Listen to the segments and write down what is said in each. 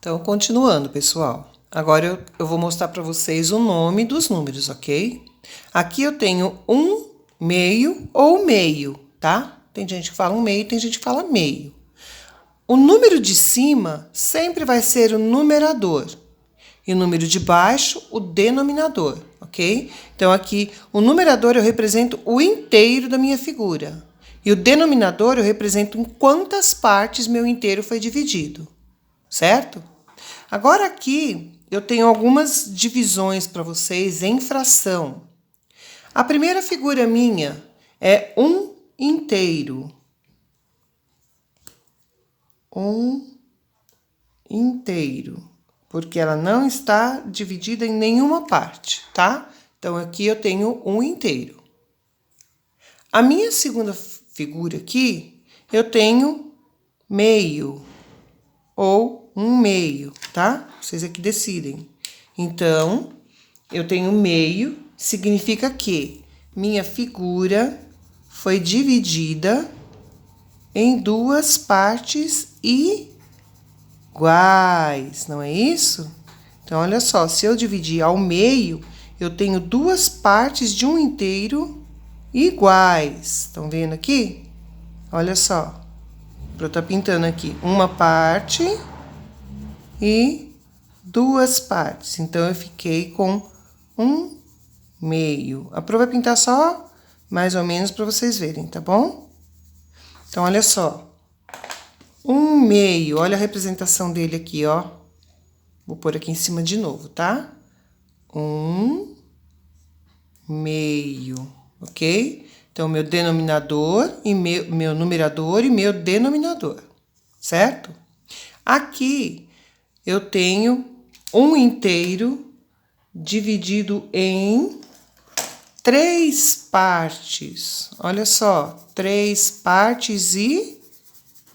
Então, continuando, pessoal. Agora eu vou mostrar para vocês o nome dos números, ok? Aqui eu tenho 1/2 ou meio, tá? Tem gente que fala 1/2, tem gente que fala meio. O número de cima sempre vai ser o numerador. E o número de baixo, o denominador, ok? Então, aqui, o numerador eu represento o inteiro da minha figura. E o denominador eu represento em quantas partes meu inteiro foi dividido, certo? Agora aqui eu tenho algumas divisões para vocês em fração. A primeira figura minha é 1 inteiro. 1 inteiro. Porque ela não está dividida em nenhuma parte, tá? Então, aqui eu tenho 1 inteiro. A minha segunda figura aqui, eu tenho meio ou 1/2, tá? Vocês aqui decidem. Então, eu tenho meio, significa que minha figura foi dividida em duas partes iguais, não é isso? Então, olha só, se eu dividir ao meio, eu tenho duas partes de um inteiro iguais. Estão vendo aqui? Olha só. Eu estou pintando aqui uma parte e duas partes. Então, eu fiquei com 1/2. A Pro vai pintar só mais ou menos para vocês verem, tá bom? Então, olha só. 1/2, olha a representação dele aqui, ó. Vou pôr aqui em cima de novo, tá? 1/2, ok? Então, meu denominador e meu numerador e meu denominador, certo? Aqui, eu tenho 1 inteiro dividido em 3 partes. Olha só, 3 partes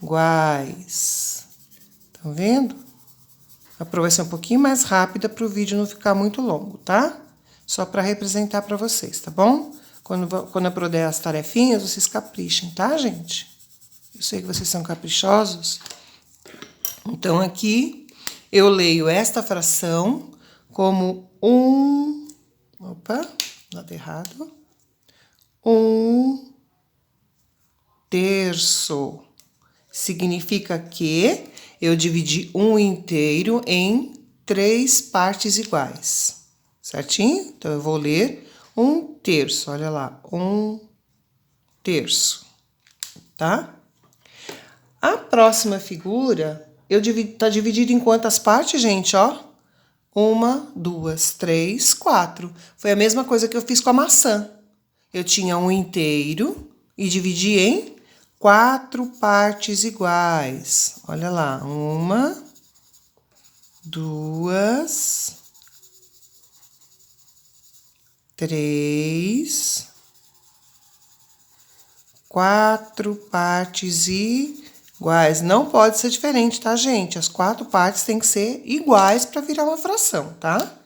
iguais. Estão vendo? A prova vai ser um pouquinho mais rápida para o vídeo não ficar muito longo, tá? Só para representar para vocês, tá bom? Quando a Pro der as tarefinhas, vocês caprichem, tá, gente? Eu sei que vocês são caprichosos. Então, aqui, eu leio esta fração como 1... Opa, lado errado. 1/3. Significa que eu dividi 1 inteiro em 3 partes iguais. Certinho? Então, eu vou ler 1/3. Olha lá, 1/3. Tá? A próxima figura, tá dividido em quantas partes, gente? Ó. 1, 2, 3, 4. Foi a mesma coisa que eu fiz com a maçã. Eu tinha 1 inteiro e dividi em 4 partes iguais. Olha lá, 1, 2, 3, 4 partes iguais. Não pode ser diferente, tá, gente? As 4 partes têm que ser iguais para virar uma fração, tá?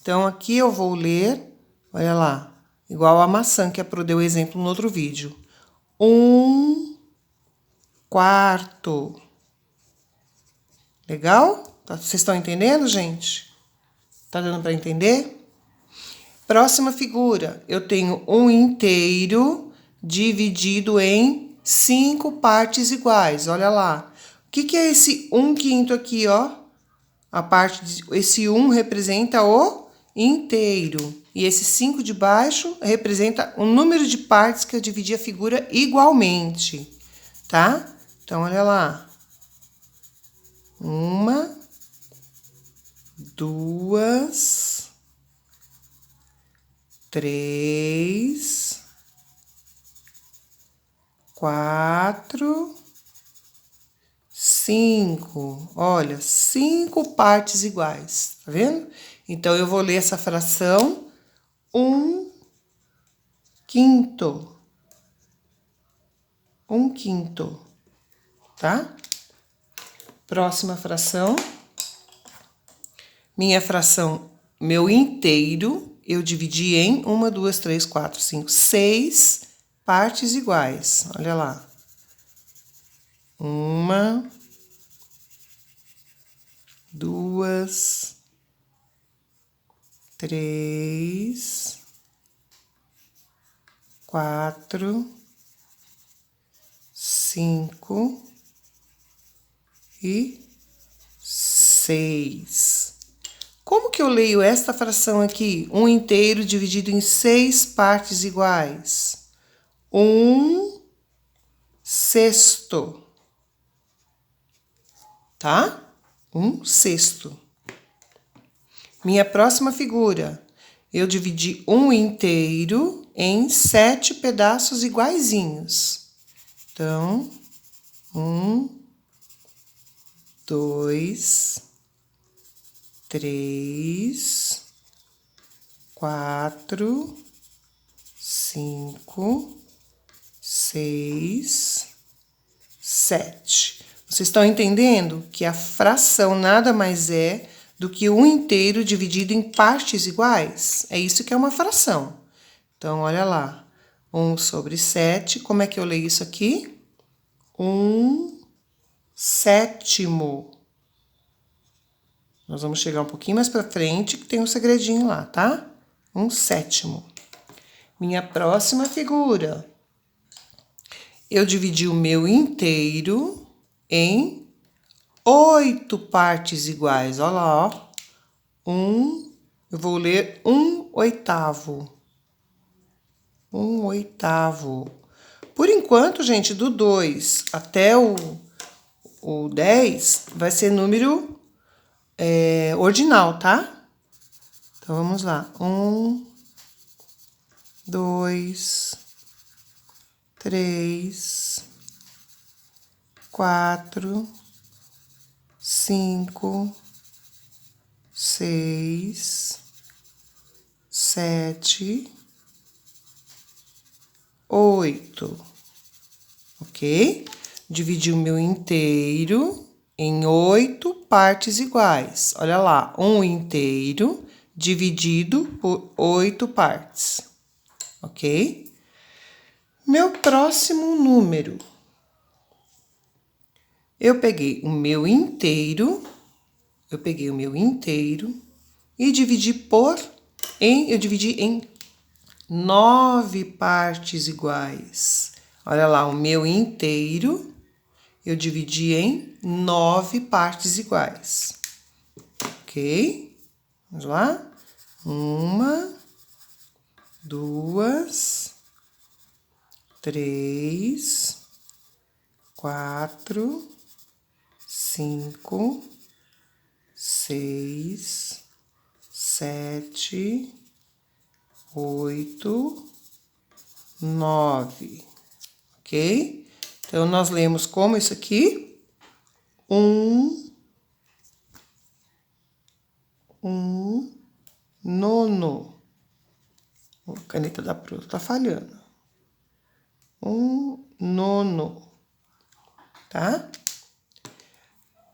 Então, aqui eu vou ler, olha lá, igual a maçã que a Pro deu exemplo no outro vídeo. 1/4. Legal? Vocês estão entendendo, gente? Tá dando para entender? Próxima figura, eu tenho 1 inteiro dividido em 5 partes iguais. Olha lá. O que é esse 1/5 aqui, ó? Esse 1 representa o inteiro. E esse 5 de baixo representa o número de partes que eu dividi a figura igualmente. Tá? Então, olha lá. 1, 2, 3, 4, 5. Olha, 5 partes iguais, tá vendo? Então, eu vou ler essa fração 1/5. 1/5, tá? Próxima fração. Minha fração, meu inteiro, eu dividi em 1, 2, 3, 4, 5, 6 partes iguais. Olha lá. 1, 2, 3, 4, 5 e 6. Como que eu leio esta fração aqui? 1 inteiro dividido em 6 partes iguais. 1 sexto. Tá? 1 sexto. Minha próxima figura. Eu dividi 1 inteiro em 7 pedaços iguaizinhos. Então, 1, 2, 3, 4, 5, 6, 7. Vocês estão entendendo que a fração nada mais é do que 1 inteiro dividido em partes iguais? É isso que é uma fração. Então, olha lá. 1 sobre 7. Como é que eu leio isso aqui? 1 sétimo. Nós vamos chegar um pouquinho mais para frente, que tem um segredinho lá, tá? 1 sétimo. Minha próxima figura. Eu dividi o meu inteiro em 8 partes iguais. Olha lá, ó. Eu vou ler 1 oitavo. 1 oitavo. Por enquanto, gente, do 2 até o 10 vai ser número ordinal, tá? Então, vamos lá. 1, 2, 3, 4, 5, 6, 7, 8. Ok? Dividi o meu inteiro em 8 partes iguais. Olha lá, 1 inteiro dividido por 8 partes. Ok? Meu próximo número. Eu peguei o meu inteiro e dividi eu dividi em 9 partes iguais. Olha lá, o meu inteiro eu dividi em 9 partes iguais. Ok? Vamos lá? 1, 2, 3, 4, 5, 6, 7, 8, 9. Ok? Então, nós lemos como isso aqui? 1 nono. A caneta da Pro tá falhando. 1 nono. Tá?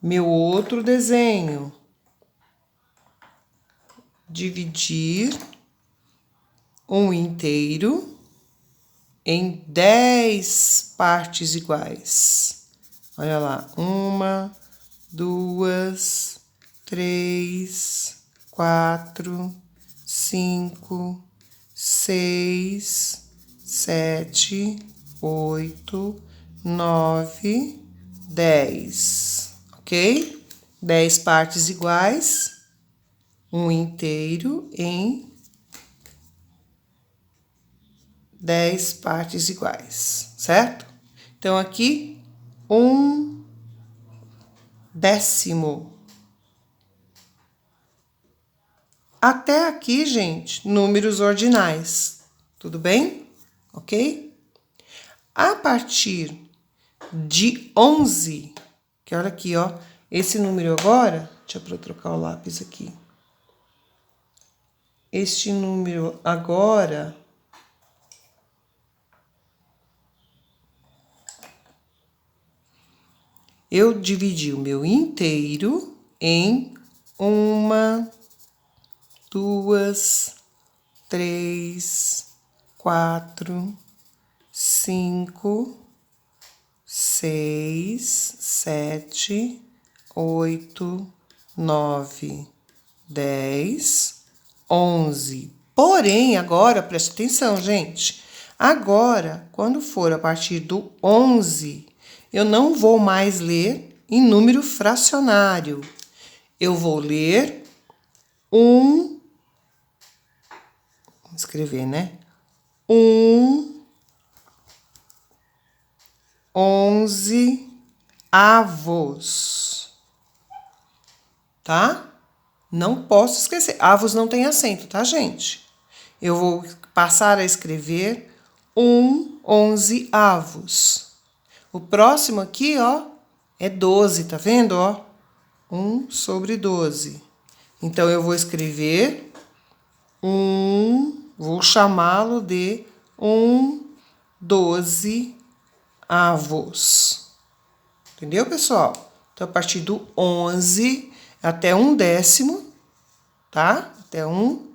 Meu outro desenho. Dividir 1 inteiro em 10 partes iguais. Olha lá, 1, 2, 3, 4, 5, 6, 7, 8, 9, 10. Ok? 10 partes iguais. 1 inteiro em 10 partes iguais, certo? Então, aqui, 1 décimo. Até aqui, gente, números ordinais, tudo bem? Ok? A partir de 11, que olha aqui, ó, esse número agora, deixa eu trocar o lápis aqui. Este número agora eu dividi o meu inteiro em 1, 2, 3, 4, 5, 6, 7, 8, 9, 10, 11. Porém, agora, preste atenção, gente. Agora, quando for a partir do 11, eu não vou mais ler em número fracionário. Eu vou ler vamos escrever, né? 11 avos. Tá? Não posso esquecer. Avos não tem acento, tá, gente? Eu vou passar a escrever 11 avos. O próximo aqui, ó, é 12, tá vendo, ó? 1 sobre 12. Então, eu vou escrever vou chamá-lo de 12 avos. Entendeu, pessoal? Então, a partir do 11 até 1/10, tá? Até 1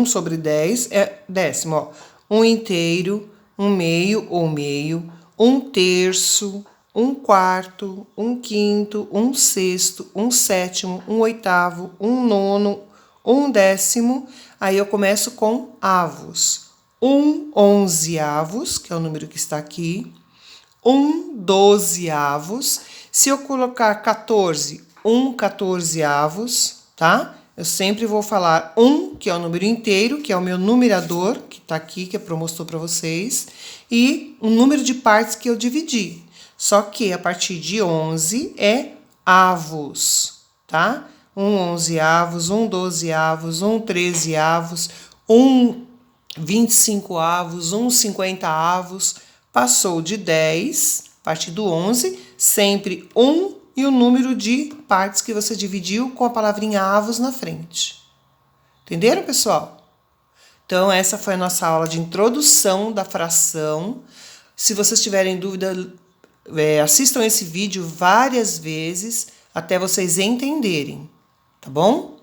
sobre 10 é décimo, ó. 1 inteiro, 1 meio ou meio, 1 terço, 1 quarto, 1 quinto, 1 sexto, 1 sétimo, 1 oitavo, 1 nono, 1 décimo. Aí eu começo com avos. 1 onzeavos, que é o número que está aqui. 1 dozeavos. Se eu colocar 14, 1 quatorzeavos, tá? Eu sempre vou falar 1, que é o número inteiro, que é o meu numerador, que tá aqui, que eu mostrou para vocês, e o número de partes que eu dividi. Só que a partir de 11 é avos, tá? 1 onzeavos, 1 dozeavos, 1 trezeavos, 1 25avos, 1 50avos. Passou de 10, a partir do 11, sempre 1 e o número de partes que você dividiu com a palavrinha avos na frente. Entenderam, pessoal? Então, essa foi a nossa aula de introdução da fração. Se vocês tiverem dúvida, assistam esse vídeo várias vezes até vocês entenderem, tá bom?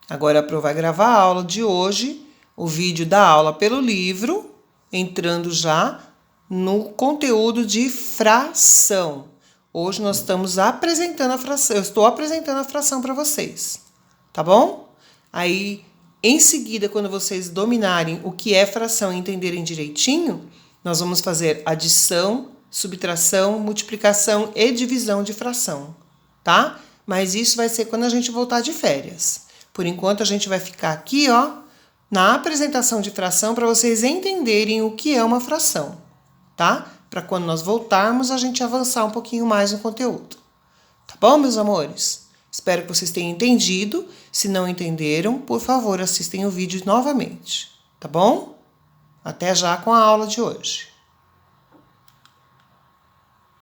Agora a Pro vai gravar a aula de hoje, o vídeo da aula pelo livro, entrando já no conteúdo de fração. Hoje nós estamos apresentando a fração, eu estou apresentando a fração para vocês, tá bom? Aí, em seguida, quando vocês dominarem o que é fração e entenderem direitinho, nós vamos fazer adição, subtração, multiplicação e divisão de fração, tá? Mas isso vai ser quando a gente voltar de férias. Por enquanto, a gente vai ficar aqui, ó, na apresentação de fração para vocês entenderem o que é uma fração, tá? Para quando nós voltarmos, a gente avançar um pouquinho mais no conteúdo. Tá bom, meus amores? Espero que vocês tenham entendido. Se não entenderam, por favor, assistem o vídeo novamente. Tá bom? Até já com a aula de hoje.